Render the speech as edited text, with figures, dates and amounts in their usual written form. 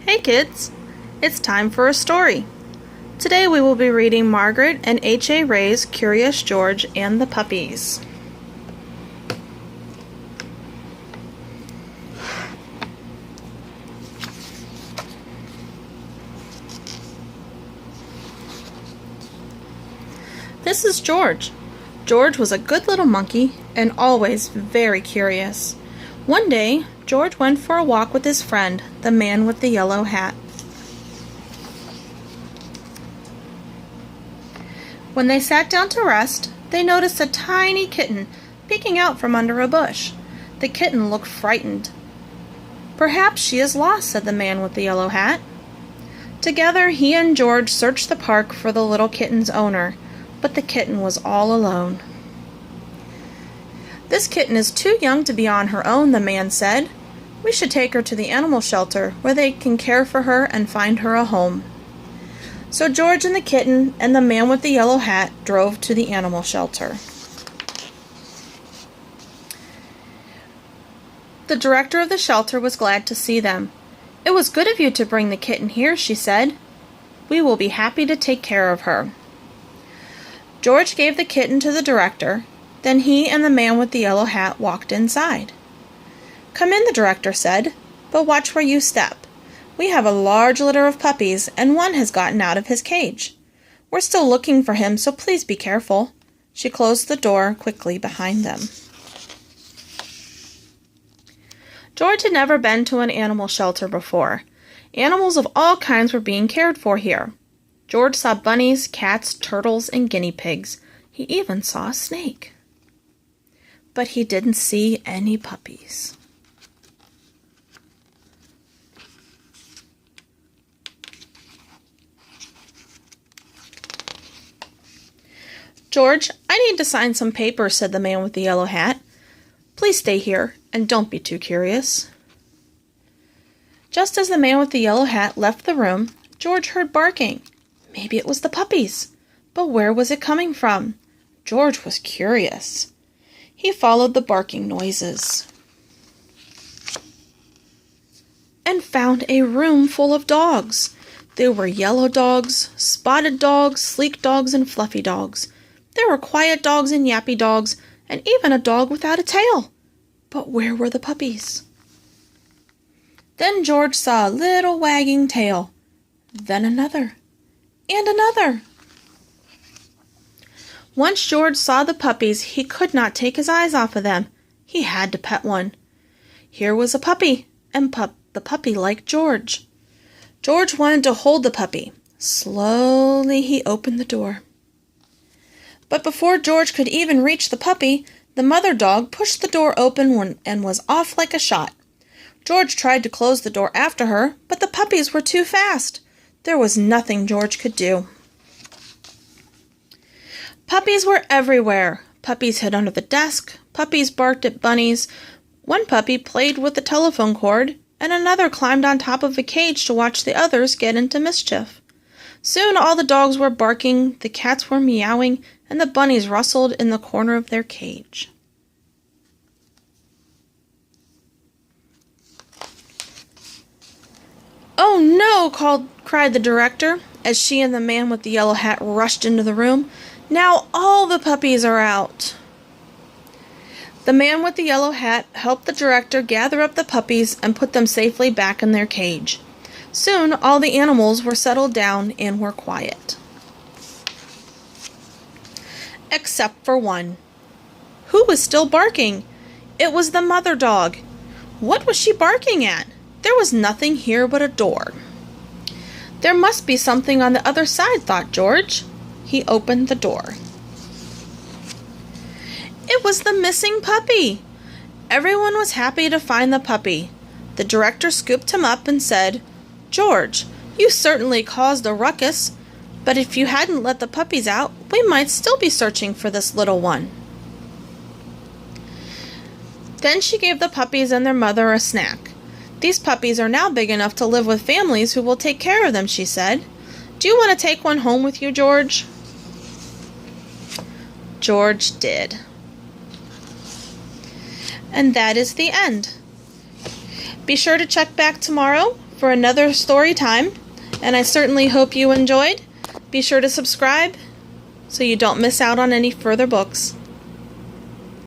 Hey kids, it's time for a story. Today we will be reading Margaret and H.A. Ray's Curious George and the Puppies. This is George. George was a good little monkey and always very curious. One day, George went for a walk with his friend, the man with the yellow hat. When they sat down to rest, they noticed a tiny kitten peeking out from under a bush. The kitten looked frightened. "Perhaps she is lost," said the man with the yellow hat. Together, he and George searched the park for the little kitten's owner, but the kitten was all alone. "This kitten is too young to be on her own," the man said. "We should take her to the animal shelter where they can care for her and find her a home." So George and the kitten and the man with the yellow hat drove to the animal shelter. The director of the shelter was glad to see them. "It was good of you to bring the kitten here," she said. "We will be happy to take care of her." George gave the kitten to the director. Then he and the man with the yellow hat walked inside. "Come in," the director said, "but watch where you step. We have a large litter of puppies, and one has gotten out of his cage. We're still looking for him, so please be careful." She closed the door quickly behind them. George had never been to an animal shelter before. Animals of all kinds were being cared for here. George saw bunnies, cats, turtles, and guinea pigs. He even saw a snake. But he didn't see any puppies. "George, I need to sign some papers," said the man with the yellow hat. "Please stay here, and don't be too curious." Just as the man with the yellow hat left the room, George heard barking. Maybe it was the puppies. But where was it coming from? George was curious. He followed the barking noises and found a room full of dogs. There were yellow dogs, spotted dogs, sleek dogs, and fluffy dogs. There were quiet dogs and yappy dogs, and even a dog without a tail. But where were the puppies? Then George saw a little wagging tail, then another, and another. Once George saw the puppies, he could not take his eyes off of them. He had to pet one. Here was a puppy, and the puppy liked George. George wanted to hold the puppy. Slowly he opened the door. But before George could even reach the puppy, the mother dog pushed the door open and was off like a shot. George tried to close the door after her, but the puppies were too fast. There was nothing George could do. Puppies were everywhere. Puppies hid under the desk. Puppies barked at bunnies. One puppy played with the telephone cord, and another climbed on top of a cage to watch the others get into mischief. Soon all the dogs were barking, the cats were meowing, and the bunnies rustled in the corner of their cage. "Oh no!" cried the director, as she and the man with the yellow hat rushed into the room. "Now all the puppies are out." The man with the yellow hat helped the director gather up the puppies and put them safely back in their cage. Soon all the animals were settled down and were quiet. Except for one. Who was still barking? It was the mother dog. What was she barking at? There was nothing here but a door. There must be something on the other side, thought George. He opened the door. It was the missing puppy. Everyone was happy to find the puppy. The director scooped him up and said, "George, you certainly caused a ruckus, but if you hadn't let the puppies out, we might still be searching for this little one." Then she gave the puppies and their mother a snack. "These puppies are now big enough to live with families who will take care of them," she said. "Do you want to take one home with you, George?" George did. And that is the end. Be sure to check back tomorrow for another story time, and I certainly hope you enjoyed. Be sure to subscribe so you don't miss out on any further books.